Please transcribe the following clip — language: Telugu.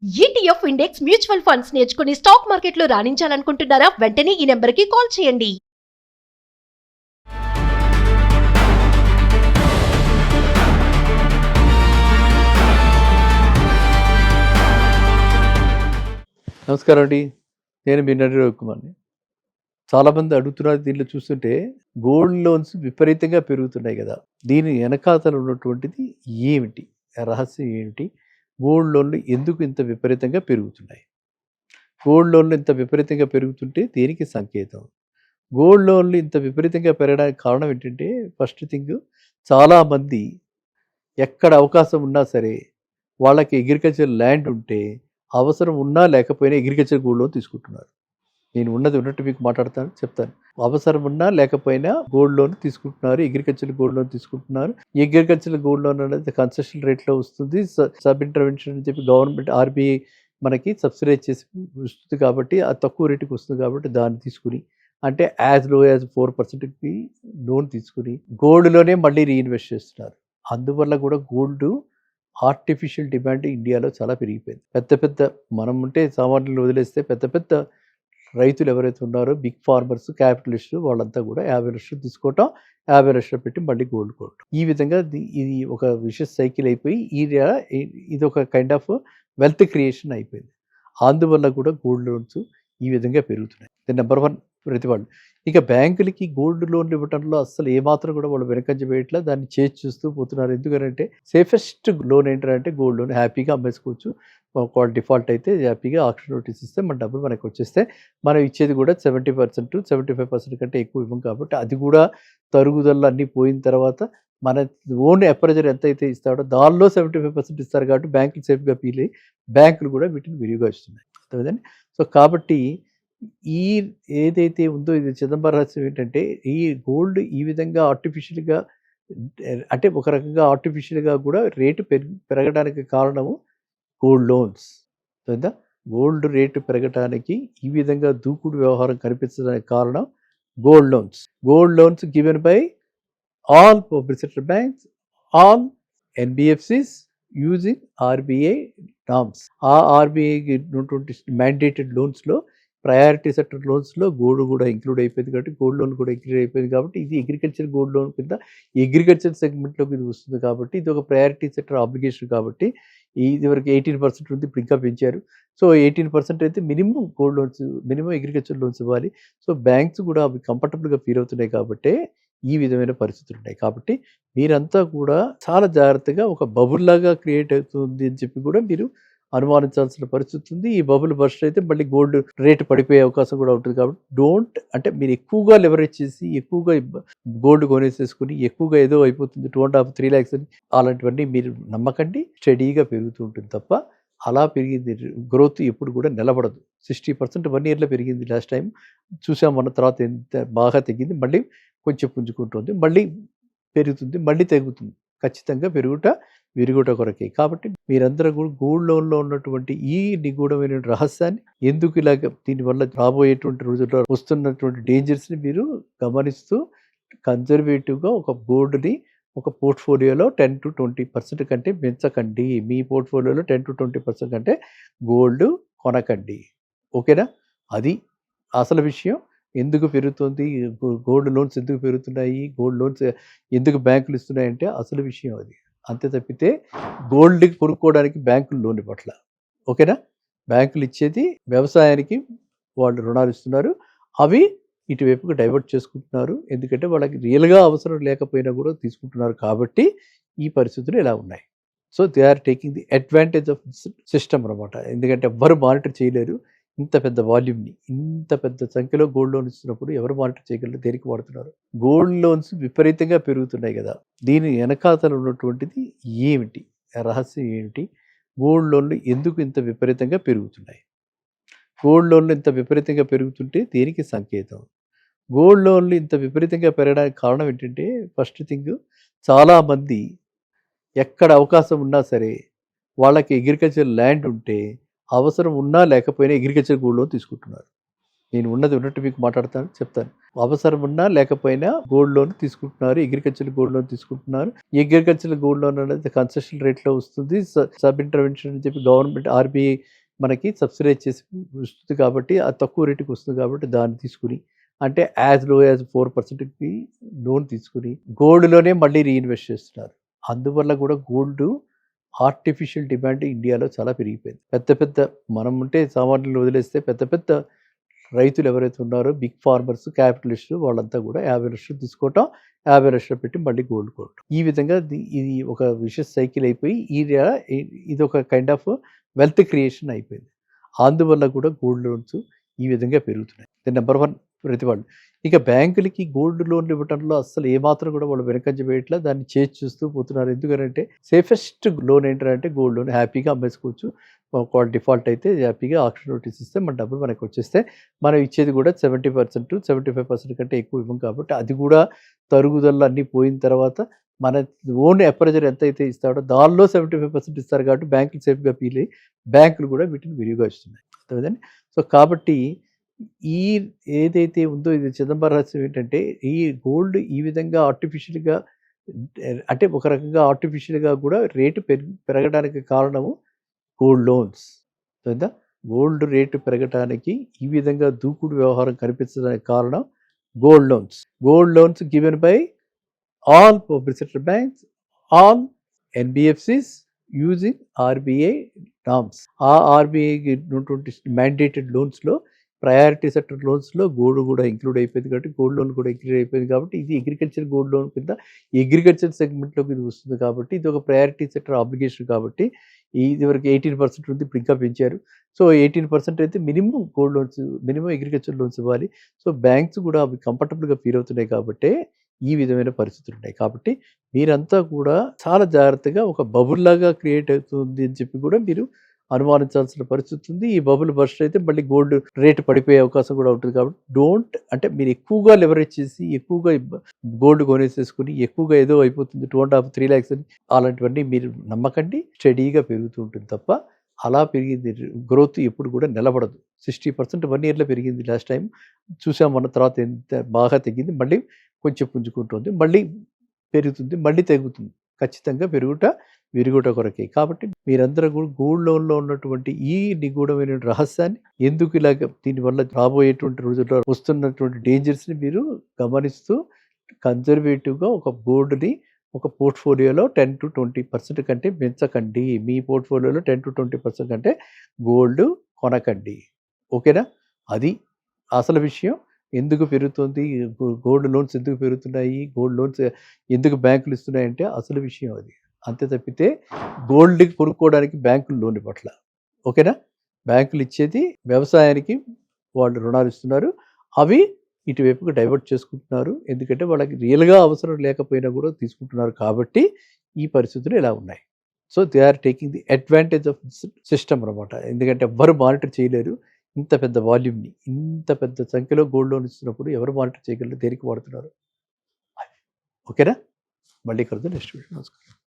ఈటీఎఫ్ ఇండెక్స్ మ్యూచువల్ ఫండ్స్ నేర్చుకుని స్టాక్ మార్కెట్లో రాణించాలనుకుంటున్నారా? వెంటనే ఈ నెంబర్కి కాల్ చేయండి. నమస్కారం అండి. నేను మీ నడి రవికుమార్ని. చాలామంది అడుగుతున్నారు, దీనిలో చూస్తుంటే గోల్డ్ లోన్స్ విపరీతంగా పెరుగుతున్నాయి కదా, దీని వెనకాతలు ఉన్నటువంటిది ఏమిటి, రహస్యం ఏమిటి? గోల్డ్ లోన్లు ఎందుకు ఇంత విపరీతంగా పెరుగుతున్నాయి? గోల్డ్ లోన్లు ఇంత విపరీతంగా పెరుగుతుంటే దేనికి సంకేతం? గోల్డ్ లోన్లు ఇంత విపరీతంగా పెరగడానికి కారణం ఏంటంటే, ఫస్ట్ థింగ్, చాలామంది ఎక్కడ అవకాశం ఉన్నా సరే వాళ్ళకి అగ్రికల్చర్ ల్యాండ్ ఉంటే అవసరం ఉన్నా లేకపోయినా అగ్రికల్చర్ గోల్డ్ లోన్ తీసుకుంటున్నారు. నేను ఉన్నది ఉన్నట్టు మీకు చెప్తాను. అవసరం ఉన్నా లేకపోయినా గోల్డ్ లోన్ తీసుకుంటున్నారు, అగ్రికల్చర్ గోల్డ్ లోన్ తీసుకుంటున్నారు. అగ్రికల్చర్ గోల్డ్ లోన్ అనేది కన్సెషన్ రేట్లో వస్తుంది. సబ్ ఇంటర్వెన్షన్ అని చెప్పి గవర్నమెంట్ ఆర్బీఐ మనకి సబ్సిడైజ్ చేసి వస్తుంది కాబట్టి, అది తక్కువ రేటుకి వస్తుంది కాబట్టి దాన్ని తీసుకుని, అంటే యాజ్ లో యాజ్ 4%కి లోన్ తీసుకుని గోల్డ్లోనే మళ్ళీ రీఇన్వెస్ట్ చేస్తున్నారు. అందువల్ల కూడా గోల్డ్ ఆర్టిఫిషియల్ డిమాండ్ ఇండియాలో చాలా పెరిగిపోయింది. పెద్ద మనం ఉంటే సామాన్యులు వదిలేస్తే పెద్ద రైతులు ఎవరైతే ఉన్నారో, బిగ్ ఫార్మర్స్, క్యాపిటలిస్టులు, వాళ్ళంతా కూడా 50 లక్షలు తీసుకోవటం, 50 లక్షలు పెట్టి మళ్ళీ గోల్డ్ కొనటం. ఈ విధంగా ఇది ఒక విషస్ సైకిల్ అయిపోయి ఇది ఒక కైండ్ ఆఫ్ వెల్త్ క్రియేషన్ అయిపోయింది. అందువల్ల కూడా గోల్డ్ లోన్స్ ఈ విధంగా పెరుగుతున్నాయి. నెంబర్ 1 ప్రతి వాళ్ళు. ఇక బ్యాంకులకి గోల్డ్ లోన్లు ఇవ్వడంలో అస్సలు ఏమాత్రం కూడా వాళ్ళు వెనకంజ వేయట్లా, దాన్ని చేసి చూస్తూ పోతున్నారు. ఎందుకంటే సేఫెస్ట్ లోన్ ఏంటంటే గోల్డ్ లోన్. హ్యాపీగా అమ్మేసుకోవచ్చు. ఒకవేళ డిఫాల్ట్ అయితే హ్యాపీగా ఆక్షన్ నోటీస్ ఇస్తే మన డబ్బులు మనకు వచ్చేస్తే, మనం ఇచ్చేది కూడా 70%, 75% కంటే ఎక్కువ ఇవ్వం కాబట్టి, అది కూడా తరుగుదల అన్నీ పోయిన తర్వాత మన ఓన్ అప్రైజర్ ఎంత అయితే ఇస్తాడో దానిలో 75% ఇస్తారు కాబట్టి బ్యాంకులు సేఫ్గా ఫీల్ అయ్యి బ్యాంకులు కూడా వీటిని వినియోగిస్తున్నాయి. అర్థమైందండి. సో కాబట్టి ఈ ఏదైతే ఉందో ఇది చిదంబరం రహస్యం ఏంటంటే, ఈ గోల్డ్ ఈ విధంగా ఆర్టిఫిషియల్గా, అంటే ఒక రకంగా ఆర్టిఫిషియల్గా కూడా రేటు పెరగడానికి కారణము గోల్డ్ లోన్స్. కదా, గోల్డ్ రేటు పెరగడానికి ఈ విధంగా దూకుడు వ్యవహారం కనిపించడానికి కారణం gold loans. Gold loans given by all public sector banks, all NBFCs using RBI norms. ఆ ఆర్బీఐ మ్యాండేటెడ్ లోన్స్లో, ప్రయారిటీ సెక్టర్ లోన్స్లో గోల్డ్ కూడా ఇంక్లూడ్ అయిపోయింది కాబట్టి, గోల్డ్ లోన్ కూడా ఇంక్లూడ్ అయిపోయింది కాబట్టి, ఇది అగ్రికల్చర్ గోల్డ్ లోన్ కింద అగ్రికల్చర్ సెగ్మెంట్లోకి ఇది వస్తుంది కాబట్టి, ఇది ఒక ప్రయారిటీ సెక్టర్ ఆబ్లిగేషన్ కాబట్టి, ఇది వరకు 18% ఉంది, ఇప్పుడు ఇంకా పెంచారు. సో 18% అయితే minimum gold loans, minimum agriculture loans ఇవ్వాలి. సో బ్యాంక్స్ కూడా అవి కంఫర్టబుల్గా ఫీల్ అవుతున్నాయి కాబట్టి ఈ విధమైన పరిస్థితులు ఉన్నాయి. కాబట్టి మీరంతా కూడా చాలా జాగ్రత్తగా, ఒక బబుల్ లాగా క్రియేట్ అవుతుంది అని చెప్పి కూడా మీరు అనుమానించాల్సిన పరిస్థితి ఉంది. ఈ బబుల్ బస్ట్ అయితే మళ్ళీ గోల్డ్ రేటు పడిపోయే అవకాశం కూడా ఉంటుంది. కాబట్టి అంటే మీరు ఎక్కువగా లెవరేజ్ చేసి ఎక్కువగా గోల్డ్ కొనేసేసుకుని ఎక్కువగా ఏదో అయిపోతుంది 2.5-3 lakhs అని అలాంటివన్నీ మీరు నమ్మకండి. స్టడీగా పెరుగుతూ ఉంటుంది తప్ప అలా పెరిగింది గ్రోత్ ఎప్పుడు కూడా నిలబడదు. 60% 1 yearలో పెరిగింది. లాస్ట్ టైం చూసాం. మన తర్వాత ఎంత బాగా తగ్గింది, మళ్ళీ కొంచెం పుంజుకుంటుంది, మళ్ళీ పెరుగుతుంది, మళ్ళీ తగ్గుతుంది. ఖచ్చితంగా విరుగుట కొరకే. కాబట్టి మీరందరూ కూడా గోల్డ్ లోన్లో ఉన్నటువంటి ఈ నిగూఢమైన రహస్యాన్ని, ఎందుకు ఇలాగ, దీనివల్ల రాబోయేటువంటి రోజుల్లో వస్తున్నటువంటి డేంజర్స్ని మీరు గమనిస్తూ కన్జర్వేటివ్గా ఒక గోల్డ్ని ఒక పోర్ట్ఫోలియోలో 10-20% కంటే పెంచకండి. మీ పోర్ట్ఫోలియోలో 10-20% కంటే గోల్డ్ కొనకండి. ఓకేనా? అది అసలు విషయం. ఎందుకు పెరుగుతుంది గోల్డ్ లోన్స్, ఎందుకు పెరుగుతున్నాయి, గోల్డ్ లోన్స్ ఎందుకు బ్యాంకులు ఇస్తున్నాయంటే అసలు విషయం అది. అంతే తప్పితే గోల్డ్ కొనుక్కోవడానికి బ్యాంకులు లోన్ ఇవ్వట్ల. ఓకేనా? బ్యాంకులు ఇచ్చేది వ్యవసాయానికి వాళ్ళు రుణాలు ఇస్తున్నారు. అవి ఇటువైపుగా డైవర్ట్ చేసుకుంటున్నారు. ఎందుకంటే వాళ్ళకి రియల్గా అవసరం లేకపోయినా కూడా తీసుకుంటున్నారు కాబట్టి ఈ పరిస్థితులు ఇలా ఉన్నాయి. So they are taking the advantage of system అనమాట. ఎందుకంటే ఎవ్వరు మానిటర్ చేయలేరు ఇంత పెద్ద వాల్యూమ్ని. ఇంత పెద్ద సంఖ్యలో గోల్డ్ లోన్ ఇస్తున్నప్పుడు ఎవరు మానిటర్ చేయగలరు? దేనికి వాడుతున్నారు? గోల్డ్ లోన్స్ విపరీతంగా పెరుగుతున్నాయి కదా, దీని వెనకాతలు ఉన్నటువంటిది ఏమిటి, రహస్యం ఏమిటి? గోల్డ్ లోన్లు ఎందుకు ఇంత విపరీతంగా పెరుగుతున్నాయి? గోల్డ్ లోన్లు ఇంత విపరీతంగా పెరుగుతుంటే దేనికి సంకేతం? గోల్డ్ లోన్లు ఇంత విపరీతంగా పెరగడానికి కారణం ఏంటంటే, ఫస్ట్ థింగ్, చాలామంది ఎక్కడ అవకాశం ఉన్నా సరే వాళ్ళకి అగ్రికల్చర్ ల్యాండ్ ఉంటే అవసరం ఉన్నా లేకపోయినా అగ్రికల్చర్ గోల్డ్ లోన్ తీసుకుంటున్నారు. నేను ఉన్నది ఉన్నట్టు మీకు మాట్లాడతాను, చెప్తాను. అవసరం ఉన్నా లేకపోయినా గోల్డ్ లోన్ తీసుకుంటున్నారు, అగ్రికల్చర్ గోల్డ్ లోన్ తీసుకుంటున్నారు. అగ్రికల్చర్ గోల్డ్ లోన్ అనేది కన్సెషన్ రేట్లో వస్తుంది. సబ్ ఇంటర్వెన్షన్ అని చెప్పి గవర్నమెంట్ ఆర్బీఐ మనకి సబ్సిడైజ్ చేసి వస్తుంది కాబట్టి, అది తక్కువ రేటుకి వస్తుంది కాబట్టి దాన్ని తీసుకుని, అంటే యాజ్ లో యాజ్ 4%కి లోన్ తీసుకుని గోల్డ్లోనే మళ్ళీ రీఇన్వెస్ట్ చేస్తున్నారు. అందువల్ల కూడా గోల్డ్ ఆర్టిఫిషియల్ డిమాండ్ ఇండియాలో చాలా పెరిగిపోయింది. పెద్ద పెద్ద మనం ఉంటే సామాన్యులు వదిలేస్తే పెద్ద పెద్ద రైతులు ఎవరైతే ఉన్నారో బిగ్ ఫార్మర్స్, క్యాపిటలిస్టులు, వాళ్ళంతా కూడా 50 లక్షలు తీసుకోవటం, 50 లక్షలు పెట్టి మళ్ళీ గోల్డ్ కొనటం. ఈ విధంగా ఇది ఒక విషస్ సైకిల్ అయిపోయి ఇది ఒక కైండ్ ఆఫ్ వెల్త్ క్రియేషన్ అయిపోయింది. అందువల్ల కూడా గోల్డ్ లోన్స్ ఈ విధంగా పెరుగుతున్నాయి. నెంబర్ 1 ప్రతి వాళ్ళు. ఇక బ్యాంకులకి గోల్డ్ లోన్లు ఇవ్వడంలో అస్సలు ఏమాత్రం కూడా వాళ్ళు వెనకంజ వేయట్లా, దాన్ని చేసి చూస్తూ పోతున్నారు. ఎందుకంటే సేఫెస్ట్ లోన్ ఏంటంటే గోల్డ్ లోన్. హ్యాపీగా అమ్మేసుకోవచ్చు. ఒకవేళ డిఫాల్ట్ అయితే హ్యాపీగా ఆక్షన్ నోటీస్ ఇస్తే మన డబ్బులు మనకు వచ్చేస్తే మనం ఇచ్చేది కూడా 70% 75% కంటే ఎక్కువ ఇవ్వం కాబట్టి, అది కూడా తరుగుదల అన్నీ పోయిన తర్వాత మన ఓన్ అప్రైజర్ ఎంత అయితే ఇస్తాడో దానిలో 75% ఇస్తారు కాబట్టి బ్యాంకులు సేఫ్గా ఫీల్ అయ్యి బ్యాంకులు కూడా వీటిని వినియోగిస్తున్నాయి. అర్థమైందండి. సో కాబట్టి ఈ ఏదైతే ఉందో ఇది చిదంబర రహస్యం ఏంటంటే, ఈ గోల్డ్ ఈ విధంగా ఆర్టిఫిషియల్గా, అంటే ఒక రకంగా ఆర్టిఫిషియల్గా కూడా రేటు పెరగడానికి కారణము గోల్డ్ లోన్స్. అర్థమైందా? గోల్డ్ రేటు పెరగడానికి ఈ విధంగా దూకుడు వ్యవహారం కనిపించడానికి కారణం gold loans. Gold loans given by all public sector banks, all NBFCs using RBI norms. ఆ ఆర్బీఐ మ్యాండేటెడ్ లోన్స్లో, ప్రయారిటీ సెక్టర్ లోన్స్లో గోల్డ్ కూడా ఇంక్లూడ్ అయిపోయింది కాబట్టి, గోల్డ్ లోన్ కూడా ఇంక్లూడ్ అయిపోయింది కాబట్టి, ఇది అగ్రికల్చర్ గోల్డ్ లోన్ కింద అగ్రికల్చర్ సెగ్మెంట్లోకి ఇది వస్తుంది కాబట్టి, ఇది ఒక ప్రయారిటీ సెక్టర్ ఆబ్లిగేషన్ కాబట్టి, ఇది వరకు 18% ఉంది, ఇప్పుడు ఇంకా పెంచారు. సో 18% అయితే minimum gold loans, minimum agriculture loans ఇవ్వాలి. సో బ్యాంక్స్ కూడా అవి కంఫర్టబుల్గా ఫీల్ అవుతున్నాయి కాబట్టి ఈ విధమైన పరిస్థితులు ఉన్నాయి. కాబట్టి మీరంతా కూడా చాలా జాగ్రత్తగా, ఒక బబుల్ లాగా క్రియేట్ అవుతుంది అని చెప్పి కూడా మీరు అనుమానించాల్సిన పరిస్థితి ఉంది. ఈ బబుల్ బర్స్ట్ అయితే మళ్ళీ గోల్డ్ రేటు పడిపోయే అవకాశం కూడా ఉంటుంది. కాబట్టి అంటే మీరు ఎక్కువగా లెవరేజ్ చేసి ఎక్కువగా గోల్డ్ కొనేసేసుకుని ఎక్కువగా ఏదో అయిపోతుంది 2.5-3 lakhs అని అలాంటివన్నీ మీరు నమ్మకండి. స్టడీగా పెరుగుతూ ఉంటుంది తప్ప అలా పెరిగింది గ్రోత్ ఎప్పుడు కూడా నిలబడదు. 60% 1 yearలో పెరిగింది. లాస్ట్ టైం చూసాం. మన తర్వాత ఎంత బాగా తగ్గింది, మళ్ళీ కొంచెం పుంజుకుంటుంది, మళ్ళీ పెరుగుతుంది, మళ్ళీ తగ్గుతుంది. ఖచ్చితంగా విరుగుట కొరకే. కాబట్టి మీరందరూ కూడా గోల్డ్ లోన్లో ఉన్నటువంటి ఈ నిగూఢమైన రహస్యాన్ని, ఎందుకు ఇలాగ దీనివల్ల రాబోయేటువంటి రోజుల్లో వస్తున్నటువంటి డేంజర్స్ని మీరు గమనిస్తూ కన్జర్వేటివ్గా ఒక గోల్డ్ని ఒక పోర్ట్ఫోలియోలో 10-20% కంటే పెంచకండి. మీ పోర్ట్ఫోలియోలో 10-20% కంటే గోల్డ్ కొనకండి. ఓకేనా? అది అసలు విషయం. ఎందుకు పెరుగుతుంది గోల్డ్ లోన్స్, ఎందుకు పెరుగుతున్నాయి, గోల్డ్ లోన్స్ ఎందుకు బ్యాంకులు ఇస్తున్నాయంటే అసలు విషయం అది. అంతే తప్పితే గోల్డ్ కొనుక్కోవడానికి బ్యాంకులు లోన్ ఇవ్వట్ల. ఓకేనా? బ్యాంకులు ఇచ్చేది వ్యవసాయానికి వాళ్ళు రుణాలు ఇస్తున్నారు. అవి ఇటువైపుకి డైవర్ట్ చేసుకుంటున్నారు. ఎందుకంటే వాళ్ళకి రియల్గా అవసరం లేకపోయినా కూడా తీసుకుంటున్నారు కాబట్టి ఈ పరిస్థితులు ఇలా ఉన్నాయి. So they are taking the advantage of system అనమాట. ఎందుకంటే ఎవ్వరు మానిటర్ చేయలేరు ఇంత పెద్ద వాల్యూమ్ని. ఇంత పెద్ద సంఖ్యలో గోల్డ్ లోన్ ఇస్తున్నప్పుడు ఎవరు మానిటర్ చేయగలరు? దేనికి వాడుతున్నారు? ఓకేనా? మళ్ళీ కలుద్దాం నెక్స్ట్ వీడియో. నమస్కారం.